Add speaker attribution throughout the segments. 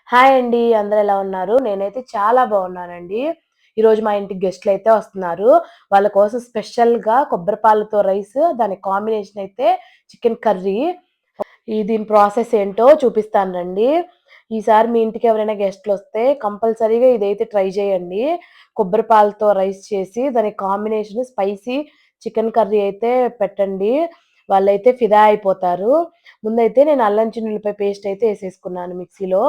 Speaker 1: Hi అండి. అందరూ ఎలా ఉన్నారు? నేనైతే చాలా బాగున్నానండి. ఈరోజు మా ఇంటికి గెస్ట్‌లయితే వస్తున్నారు. వాళ్ళ కోసం స్పెషల్‌గా కొబ్బరి పాలతో రైస్, దానికి కాంబినేషన్ అయితే చికెన్ కర్రీ. దీని ప్రాసెస్ ఏంటో చూపిస్తాను రండి. ఈసారి మీ ఇంటికి ఎవరైనా గెస్ట్‌లొస్తే కంపల్సరీగా ఇదైతే ట్రై చేయండి. కొబ్బరి పాలతో రైస్ చేసి దానికి కాంబినేషన్ స్పైసీ చికెన్ కర్రీ అయితే పెట్టండి. వాళ్ళైతే ఫిదా అయిపోతారు. ముందైతే నేను అల్లం చిన్నుల్లిపాయ పేస్ట్ అయితే ఏసేసుకున్నాను మిక్సీలో.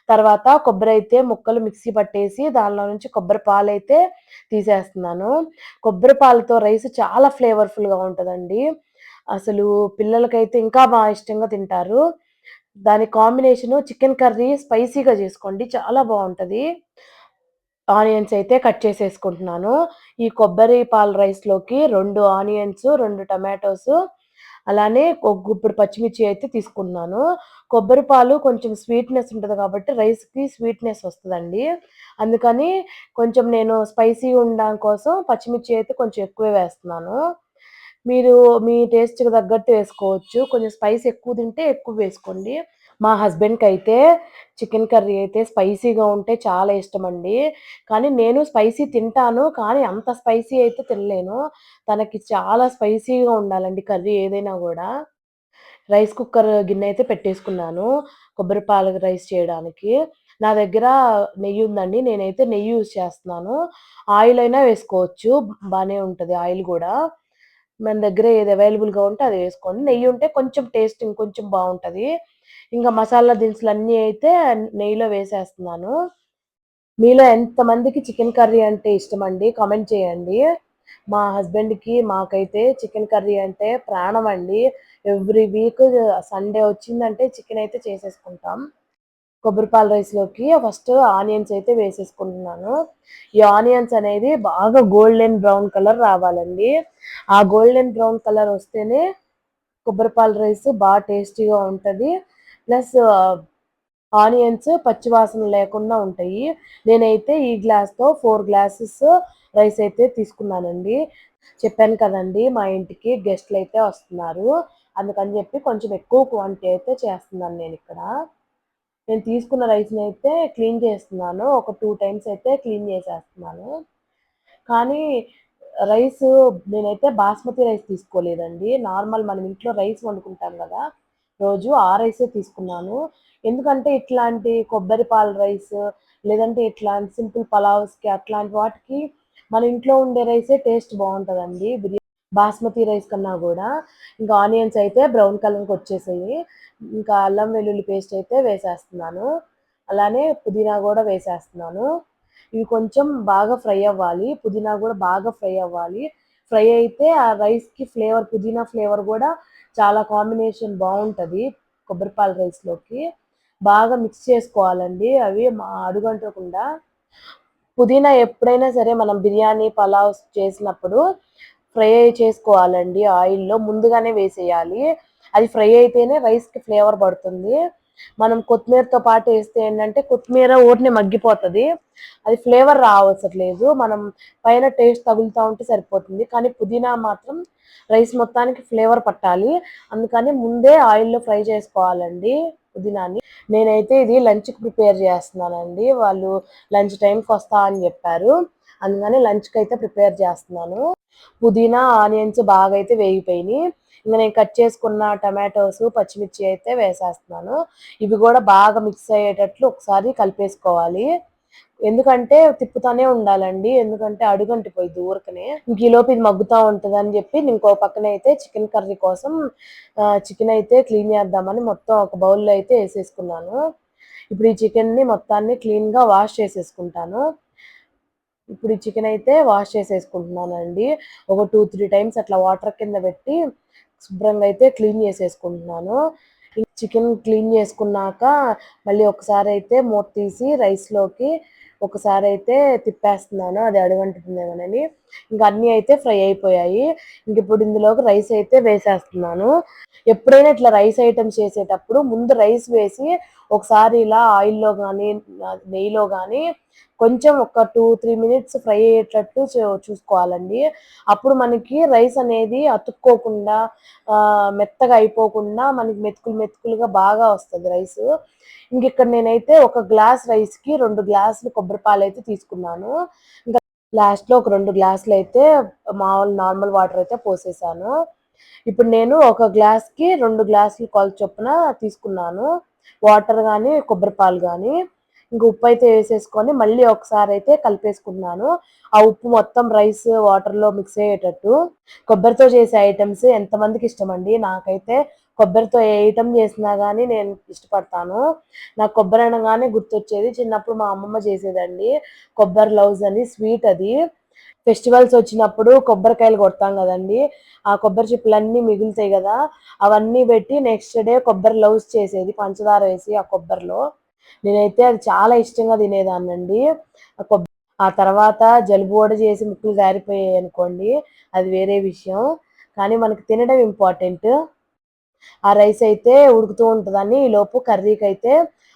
Speaker 1: తర్వాత కొబ్బరైతే ముక్కలు మిక్సీ పట్టేసి దానిలో నుంచి కొబ్బరి పాలైతే తీసేస్తున్నాను. కొబ్బరి పాలతో రైస్ చాలా ఫ్లేవర్‌ఫుల్‌గా ఉంటదండి. అసలు పిల్లలకైతే ఇంకా ఇష్టంగా తింటారు. దాని కాంబినేషను చికెన్ కర్రీ స్పైసీగా జేసుకోండి. చాలా బావుంటది. ఆనియన్స్ అయితే కట్ చేసేసుకుంటున్నాను. ఈ కొబ్బరి పాల రైస్‌లోకి 2 ఆనియన్స్, 2 టమాటోసు, అలానే ఒక గుప్పెడు పచ్చిమిర్చి అయితే తీసుకున్నాను. కొబ్బరి పాలు కొంచెం స్వీట్‌నెస్ ఉంటది కాబట్టి రైస్‌కి స్వీట్‌నెస్ వస్తదండి. అందుకని కొంచెం నేను స్పైసీగా ఉండడం కోసం పచ్చిమిర్చి అయితే కొంచెం ఎక్కువే వేస్తున్నాను. మీరు మీ టేస్ట్‌కి తగ్గట్టు వేసుకోవచ్చు. కొంచెం స్పైస్ ఎక్కువ తింటే ఎక్కువ వేసుకోండి. మా హస్బెండ్‌కైతే చికెన్ కర్రీ అయితే స్పైసీగా ఉంటే చాలా ఇష్టమండి. కానీ నేను స్పైసీ తింటాను. కానీ అంత స్పైసీ అయితే తినలేను. తనకి చాలా స్పైసీగా ఉండాలండి కర్రీ ఏదైనా గూడా. రైస్ కుక్కర్ గిన్నె అయితే పెట్టేసుకున్నాను. కొబ్బరి పాల రైస్ చేయడానికి. నా దగ్గర నెయ్యుందండి. నేనైతే నెయ్యి యూజ్ చేస్తున్నాను. ఆయిల్ అయినా వేసుకోవచ్చు. బానే ఉంటది ఆయిల్ గూడా. మన దగ్గర ఏది అవైలబుల్‌గా ఉంటే అది వేసుకోండి. నెయ్యుంటే కొంచెం టేస్ట్ ఇంకొంచెం బావుంటది. ఇంక మసాలా దినుసులన్నీ అయితే నెయ్యిలో వేసేస్తున్నాను. మీలో ఎంతమందికి చికెన్ కర్రీ అంటే ఇష్టమండి? కామెంట్ చేయండి. మా హస్బెండ్‌కి, మాకైతే చికెన్ కర్రీ అంటే ప్రాణమండి. ఎవ్రీ వీక్ సండే వచ్చిందంటే చికెన్ అయితే చేసేసుకుంటాం. కొబ్బరి పాల రైస్‌లోకి ఫస్ట్ ఆనియన్స్ అయితే వేసేసుకుంటున్నాను. ఈ ఆనియన్స్ అనేది బాగా గోల్డెన్ బ్రౌన్ కలర్ రావాలండి. ఆ గోల్డెన్ బ్రౌన్ కలర్ వస్తేనే కొబ్బరి పాల రైస్ టేస్టీగా ఉంటది. ప్లస్ ఆనియన్స్ పచ్చి వాసన లేకుండా ఉంటాయి. నేనైతే ఈ గ్లాస్‌తో 4 గ్లాసెస్ రైస్ అయితే తీసుకున్నానండి. చెప్పాను కదండీ! మా ఇంటికి గెస్ట్‌లయితే వస్తున్నారు. అందుకని చెప్పి కొంచెం ఎక్కువ క్వాంటిటీ అయితే చేస్తున్నాను నేనిక్కడ. నేను తీసుకున్న రైస్‌నైతే క్లీన్ చేస్తున్నాను. ఒక 2 టైమ్స్ అయితే క్లీన్ చేసేస్తున్నాను. కానీ రైసు నేనైతే బాస్మతి రైస్ తీసుకోలేదండి. నార్మల్ మనం ఇంట్లో రైస్ వండుకుంటాం గదా! రోజు ఆ రైసే తీసుకున్నాను. ఎందుకంటే ఇట్లాంటి కొబ్బరి పాల రైస్ లేదంటే ఇట్లాంటి సింపుల్ పలావ్స్‌కి అట్లాంటి వాటికి మన ఇంట్లో ఉండే రైసే టేస్ట్ బావుంటదండి. బాస్మతి రైస్ కన్నా గూడా. ఇంకా ఆనియన్స్ అయితే బ్రౌన్ కలర్‌కొచ్చేసాయి. ఇంకా అల్లం వెల్లుల్లి పేస్ట్ అయితే వేసేస్తున్నాను. అలానే పుదీనా గూడా వేసేస్తున్నాను. ఇవి కొంచెం బాగా ఫ్రై అవ్వాలి. పుదీనా గూడా బాగా ఫ్రై అవ్వాలి. ఫ్రై అయితే ఆ రైస్‌కి పుదీనా ఫ్లేవర్ గూడా చాలా కాంబినేషన్ బావుంటది. కొబ్బరి పాల రైస్‌లోకి. బాగా మిక్స్ చేసుకోవాలండి అవి అడుగంటకుండా. పుదీనా ఎప్పుడైనా సరే మనం బిర్యానీ, పలావ్స్ చేసినప్పుడు ఫ్రై చేసుకోవాలండి ఆయిల్‌లో. ముందుగానే వేసేయాలి. అది ఫ్రై అయితేనే రైస్‌కి ఫ్లేవర్ పడుతుంది. మనం కొత్తిమీరతో పాటు ఏస్తే ఏంటంటే కొత్తిమీర ఊరినే మగ్గిపోతది. అది ఫ్లేవర్ రావసట్లేదు. మనం పైన టేస్ట్ తగులుతా ఉంటే సరిపోతుంది. కానీ పుదీనా మాత్రం రైస్ మొత్తానికి ఫ్లేవర్ పట్టాలి. అందుకని ముందే ఆయిల్‌లో ఫ్రై చేసుకోవాలండి పుదీనాని. నేనైతే ఇది లంచ్‌కి ప్రిపేర్ చేస్తున్నానండి. వాళ్ళు లంచ్ టైమ్‌కి వస్తా అని చెప్పారు. అందుకని లంచ్‌కైతే ప్రిపేర్ చేస్తున్నాను. పుదీనా, ఆనియన్స్ బాగా అయితే వేగిపోయినియి. ఇంక నేను కట్ చేసుకున్న టమాటోస్, పచ్చిమిర్చి అయితే వేసేస్తున్నాను. ఇవి గూడా బాగా మిక్స్ అయ్యేటట్లు ఒకసారి కలిపేసుకోవాలి. ఎందుకంటే తిప్పుతానే ఉండాలండి. ఎందుకంటే అడుగంటిపోయిద్ది ఊరకనే. ఇంక ఈలోపు ఇది మగ్గుతా ఉంటదని జెప్పి ఇంకో పక్కనైతే చికెన్ కర్రీ కోసం చికెన్ అయితే క్లీన్ చేద్దామని మొత్తం ఒక బౌల్‌లో అయితే ఏసేసుకున్నాను. ఇప్పుడు ఈ చికెన్‌ని మొత్తాన్ని క్లీన్‌గా వాష్ చేసేసుకుంటాను. ఇప్పుడు ఈ చికెన్ అయితే వాష్ చేసేసుకుంటున్నానండి. ఒక 2, 3 టైమ్స్ అట్లా వాటర్ కింద పెట్టి శుభ్రంగా అయితే క్లీన్ చేసేసుకుంటున్నాను. ఈ చికెన్ క్లీన్ చేసుకున్నాక మళ్ళీ ఒకసారైతే మూత తీసి రైస్‌లోకి ఒకసారైతే తిప్పేస్తున్నాను. అది అడుగంటుతుందేమోనని. ఇంక అన్నీ అయితే ఫ్రై అయిపోయాయి. ఇంకిప్పుడు ఇందులోకి రైస్ అయితే వేసేస్తున్నాను. ఎప్పుడైనా ఇట్లా రైస్ ఐటెమ్స్ చేసేటప్పుడు ముందు రైస్ వేసి ఒకసారి ఇలా ఆయిల్‌లో గానీ, నెయ్యిలో గానీ కొంచెం ఒక 2, 3 మినిట్స్ ఫ్రై అయ్యేటట్టు చూసుకోవాలండి. అప్పుడు మనకి రైస్ అనేది అతుక్కోకుండా మెత్తగా అయిపోకుండా మనకి మెతుకులు మెతుకులుగా బాగా వస్తది రైసు. ఇంకిక్కడ నేనైతే ఒక గ్లాస్ రైస్‌కి 2 గ్లాసులు కొబ్బరి పాలైతే తీసుకున్నాను. ఇంకా లాస్ట్‌లో ఒక 2 గ్లాసులైతే నార్మల్ వాటర్ అయితే పోసేసాను. ఇప్పుడు నేను ఒక గ్లాస్‌కి 2 గ్లాసులు కొలత చొప్పున తీసుకున్నాను. వాటర్ గానీ, కొబ్బరి పాలు గానీ. ఇంక ఉప్పైతే వేసేసుకొని మళ్ళీ ఒకసారైతే కలిపేసుకున్నాను. ఆ ఉప్పు మొత్తం రైస్, వాటర్‌లో మిక్స్ అయ్యేటట్టు. కొబ్బరితో చేసే ఐటెమ్స్ ఎంతమందికి ఇష్టమండి. నాకైతే కొబ్బరితో ఏ ఐటెమ్ చేసినా గానీ నేను ఇష్టపడతాను. నాకు కొబ్బరి అనగానే గుర్తొచ్చేది చిన్నప్పుడు మా అమ్మమ్మ చేసేదండి. కొబ్బరి లౌజ్ అని స్వీట్ అది. ఫెస్టివల్స్ వచ్చినప్పుడు కొబ్బరికాయలు కొడతాం గదండీ! ఆ కొబ్బరి చిప్పలన్నీ మిగులుతాయి గదా! అవన్నీ బెట్టి నెక్స్ట్ డే కొబ్బరి లౌజ్ చేసేది పంచదార వేసి ఆ కొబ్బరిలో. నేనైతే అది చాలా ఇష్టంగా తినేదాన్నండి. ఆ కొబ్ ఆ తర్వాత జలుబు గూడా చేసి ముక్కులు గారిపోయాయనుకోండి, అది వేరే విషయం. కానీ మనకి తినడం ఇంపార్టెంట్. ఆ రైస్ అయితే ఉడుకుతూ ఉంటదని ఈలోపు కర్రీకైతే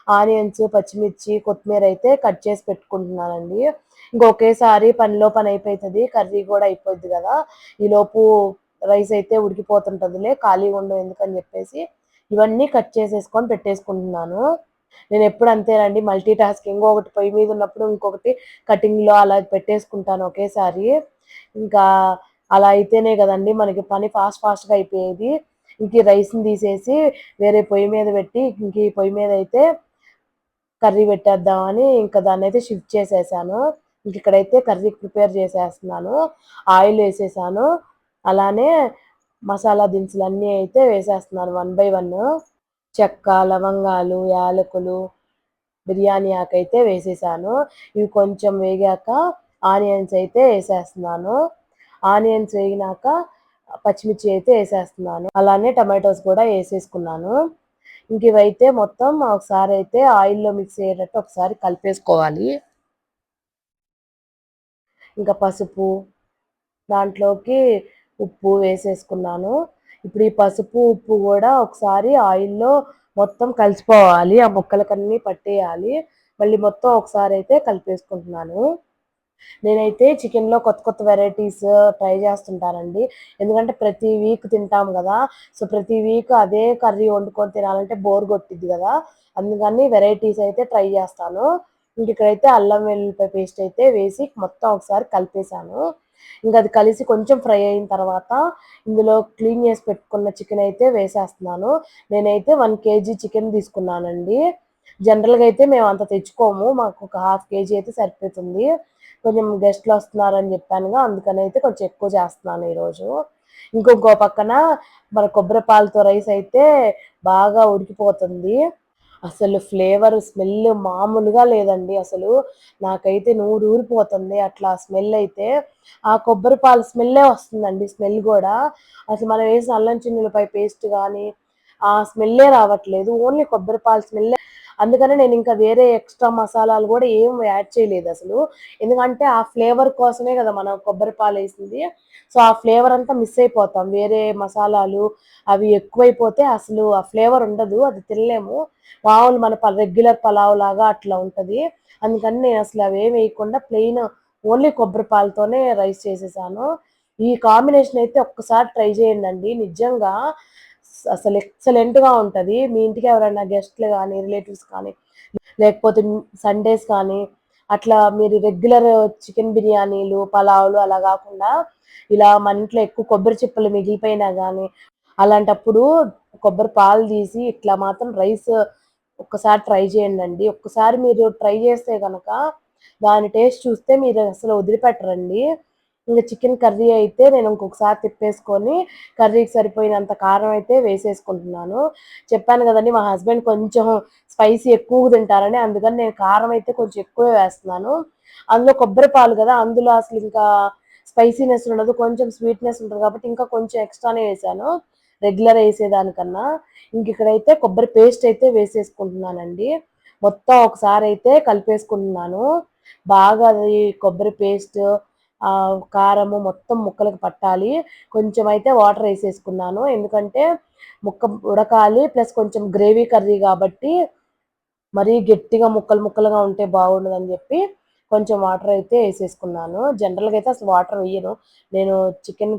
Speaker 1: ఆనియన్స్, పచ్చిమిర్చి, కొత్తిమీరైతే కట్ చేసి పెట్టుకుంటున్నానండి. ఇంక ఒకేసారి పనిలో పని అయిపోతది. కర్రీ గూడా అయిపోద్ది గదా! ఈలోపు రైస్ అయితే ఉడికిపోతుంటదిలే ఖాళీగా ఉండడం ఎందుకని జెప్పేసి ఇవన్నీ కట్ చేసేసుకొని పెట్టేసుకుంటున్నాను. నేనెప్పుడు అంతేనండి మల్టీ టాస్కింగ్ ఒకటి పొయ్యి మీద ఉన్నప్పుడు ఇంకొకటి కటింగ్‌లో అలా పెట్టేసుకుంటాను ఒకేసారి. ఇంకా అలా అయితేనే గదండీ మనకి పని ఫాస్ట్‌గా అయిపోయేది. ఇంక ఈ రైస్‌ని తీసేసి వేరే పొయ్యి మీద పెట్టి ఇంక ఈ పొయ్యి మీదయితే కర్రీ పెట్టేద్దామని ఇంకా దాన్నయితే షిఫ్ట్ చేసేసాను. ఇంకిక్కడైతే కర్రీకి ప్రిపేర్ చేసేస్తున్నాను. ఆయిల్ ఏసేసాను. అలానే మసాలా దినుసులన్నీ అయితే వేసేస్తున్నాను వన్ బై వన్. చెక్క, లవంగాలు, యాలకులు, బిర్యానీ ఆకైతే వేసేసాను. ఇవి కొంచెం వేగాక ఆనియన్స్ అయితే ఏసేస్తున్నాను. ఆనియన్స్ వేగినాక పచ్చిమిర్చి అయితే ఏసేస్తున్నాను. అలానే టమాటోస్ కూడా ఏసేసుకున్నాను. ఇంకివైతే మొత్తం ఒకసారైతే ఆయిల్‌లో మిక్స్ అయ్యేటట్టు ఒకసారి కలిపేసుకోవాలి. ఇంకా పసుపు, దాంట్లోకి ఉప్పు వేసేసుకున్నాను. ఇప్పుడు ఈ పసుపు, ఉప్పు గూడా ఒకసారి ఆయిల్‌లో మొత్తం కలిసిపోవాలి. ఆ ముక్కలకన్నీ పట్టేయాలి. మళ్ళీ మొత్తం ఒకసారైతే కలిపేసుకుంటున్నాను. నేనైతే చికెన్‌లో కొత్త కొత్త వెరైటీస్ ట్రై చేస్తుంటానండి. ఎందుకంటే ప్రతి వీక్ తింటాం గదా! సో, ప్రతి వీక్ అదే కర్రీ వండుకొని తినాలంటే బోర్ కొట్టిద్ది గదా! అందుకని వెరైటీస్ అయితే ట్రై చేస్తాను. ఇంకిక్కడైతే అల్లం వెల్లుల్లిపాయ పేస్ట్ అయితే వేసి మొత్తం ఒకసారి కలిపేసాను. ఇంకది కలిసి కొంచెం ఫ్రై అయిన తర్వాత ఇందులో క్లీన్ చేసి పెట్టుకున్న చికెన్ అయితే వేసేస్తున్నాను. నేనైతే 1 కేజీ చికెన్ తీసుకున్నానండి. జనరల్‌గా అయితే మేము అంత తెచ్చుకోము. మాకు ఒక హాఫ్ కేజీ అయితే సరిపోతుంది. కొంచెం గెస్ట్‌లొస్తున్నారని జెప్పానుగా, అందుకనైతే కొంచెం ఎక్కువ చేస్తున్నాను ఈరోజు. ఇంకో పక్కన మన కొబ్బరి పాలతో రైస్ అయితే బాగా ఉడికిపోతుంది. అసలు ఫ్లేవర్, స్మెల్ మామూలుగా లేదండి అసలు. నాకైతే నోరూరిపోతుంది అట్లా స్మెల్లయితే. ఆ కొబ్బరి పాల స్మెల్లే వస్తుందండి స్మెల్ గూడా. అసలు మనం వేసిన అల్లం చిన్నుల్లిపాయ పేస్ట్ గానీ, ఆ స్మెల్లే రావట్లేదు. ఓన్లీ కొబ్బరి పాల స్మెల్లే. అందుకనే నేనింకా వేరే ఎక్స్‌ట్రా మసాలాలు గూడా ఏం యాడ్ చేయలేదసలు. ఎందుకంటే ఆ ఫ్లేవర్ కోసమే గదా మనం కొబ్బరి పాలేసింది. సో, ఆ ఫ్లేవర్ అంతా మిస్ అయిపోతాం. వేరే మసాలాలు అవి ఎక్కువైపోతే అసలు ఆ ఫ్లేవర్ ఉండదు. అది తినలేము. మామూలు మన రెగ్యులర్ పలావ్ లాగా అట్లా ఉంటది. అందుకని నేనసలు అవేమి వేయకుండా ప్లెయిన్ ఓన్లీ కొబ్బరి పాలతోనే రైస్ చేసేసాను. ఈ కాంబినేషన్ అయితే ఒక్కసారి ట్రై చేయండండి. నిజంగా అసలు ఎక్సలెంట్‌గా ఉంటది. మీ ఇంటికి ఎవరైనా గెస్ట్‌లు గానీ, రిలేటివ్స్ కానీ, లేకపోతే సండేస్ కానీ, అట్లా మీరు రెగ్యులర్ చికెన్ బిర్యానీలు, పలావులు అలా గాకుండా, ఇలా మన ఇంట్లో ఎక్కువ కొబ్బరి చిప్పలు మిగిలిపోయినా గానీ, అలాంటప్పుడు కొబ్బరి పాలు తీసి ఇట్లా మాత్రం రైస్ ఒక్కసారి ట్రై చేయండండి. ఒక్కసారి మీరు ట్రై చేస్తే గనక దాని టేస్ట్ చూస్తే మీరు అసలు వదిలిపెట్టరండి. ఇంక చికెన్ కర్రీ అయితే నేను ఇంకొకసారి తిప్పేసుకొని కర్రీకి సరిపోయినంత కారం అయితే వేసేసుకుంటున్నాను. చెప్పాను గదండీ! మా హస్బెండ్ కొంచెం స్పైసీ ఎక్కువగా తింటారని, అందుకని నేను కారం అయితే కొంచెం ఎక్కువే వేస్తున్నాను. అందులో కొబ్బరి పాలు గదా! అందులో అసలింకా స్పైసీనెస్ ఉండదు. కొంచెం స్వీట్‌నెస్ ఉంటది కాబట్టి ఇంకా కొంచెం ఎక్స్‌ట్రానే వేశాను. రెగ్యులర్ ఏసేదానికన్నా. ఇంకిక్కడైతే కొబ్బరి పేస్ట్ అయితే వేసేసుకుంటున్నానండి. మొత్తం ఒకసారయితే కలిపేసుకుంటున్నాను. బాగా అది కొబ్బరి పేస్ట్, కారము మొత్తం ముక్కలకు పట్టాలి. కొంచెం అయితే వాటర్ ఏసేసుకున్నాను. ఎందుకంటే ముక్క ఉడకాలి. ప్లస్ కొంచెం గ్రేవీ కర్రీ గాబట్టి మరీ గట్టిగా ముక్కలు ముక్కలుగా ఉంటే బాగుండదని చెప్పి కొంచెం వాటర్ అయితే వేసేసుకున్నాను. జనరల్‌గా అయితే అసలు వాటర్ వేయను నేను చికెన్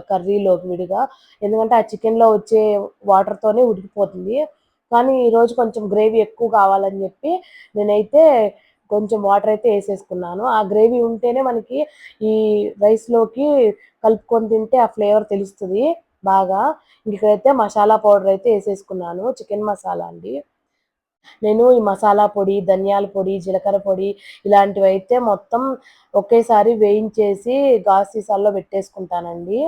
Speaker 1: కర్రీలోకి విడిగా. ఎందుకంటే ఆ చికెన్‌లో వచ్చే వాటర్‌తోనే ఉడికిపోతుంది. కానీ ఈరోజు కొంచెం గ్రేవీ ఎక్కువ కావాలని చెప్పి నేనైతే కొంచెం వాటర్ అయితే వేసేసుకున్నాను. ఆ గ్రేవీ ఉంటేనే మనకి ఈ రైస్‌లోకి కలుపుకొని తింటే ఆ ఫ్లేవర్ తెలుస్తది బాగా. ఇక్కడైతే మసాలా పౌడర్ అయితే వేసేసుకున్నాను. చికెన్ మసాలా అండి. నేను ఈ మసాలా పొడి, ధనియాల పొడి, జీలకర్ర పొడి ఇలాంటివైతే మొత్తం ఒకేసారి వేయించేసి గాజు సీసాల్లో పెట్టేసుకుంటానండి.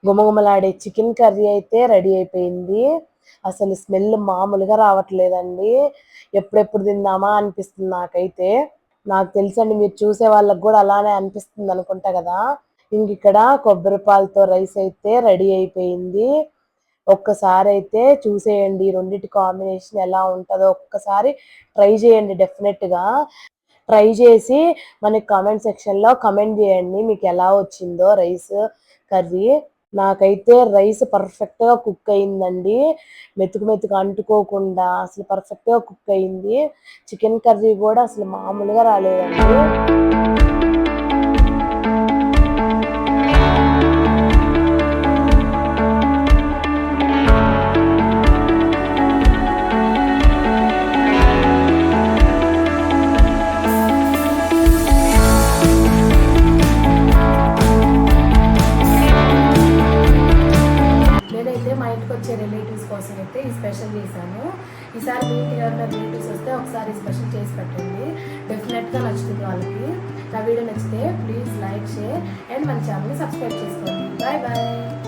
Speaker 1: గుమగుమలాడే చికెన్ కర్రీ అయితే రెడీ అయిపోయింది. అసలు స్మెల్ మామూలుగా రావట్లేదండి. ఎప్పుడెప్పుడు తిందామా అనిపిస్తుంది నాకైతే. నాకు తెలుసండి మీరు చూసే వాళ్ళకి గూడా అలానే అనిపిస్తుందనుకుంటా గదా! ఇంకిక్కడ కొబ్బరి పాలతో రైస్ అయితే రెడీ అయిపోయింది. ఒక్కసారైతే చూసేయండి. ఈ రెండిటి కాంబినేషన్ ఎలా ఉంటదో ఒక్కసారి ట్రై చేయండి డెఫినెట్‌గా. ట్రై చేసి మనకి కామెంట్ సెక్షన్‌లో కామెంట్ చేయండి. మీకెలా వచ్చిందో కర్రీ. నాకైతే రైస్ పర్ఫెక్ట్‌గా కుక్ అయిందండి. మెతుకు మెతుకు అంటుకోకుండా అసలు పర్ఫెక్ట్‌గా కుక్ అయింది. చికెన్ కర్రీ గూడా అసలు మామూలుగా రాలేదండి. నేనైతే మా ఇంటికొచ్చే రిలేటివ్స్ కోసం అయితే ఈ స్పెషల్ చేశాను. ఈసారి మీ ఇంటికి ఎవరైనా రిలేటివ్స్ వస్తే ఒకసారి స్పెషల్ చేసి పెట్టండి. డెఫినెట్‌గా నచ్చుతుంది వాళ్ళకి. నా వీడియో నచ్చితే ప్లీజ్ లైక్, షేర్ అండ్ మన ఛానల్‌ని సబ్స్క్రైబ్ చేసుకోండి. Bye bye.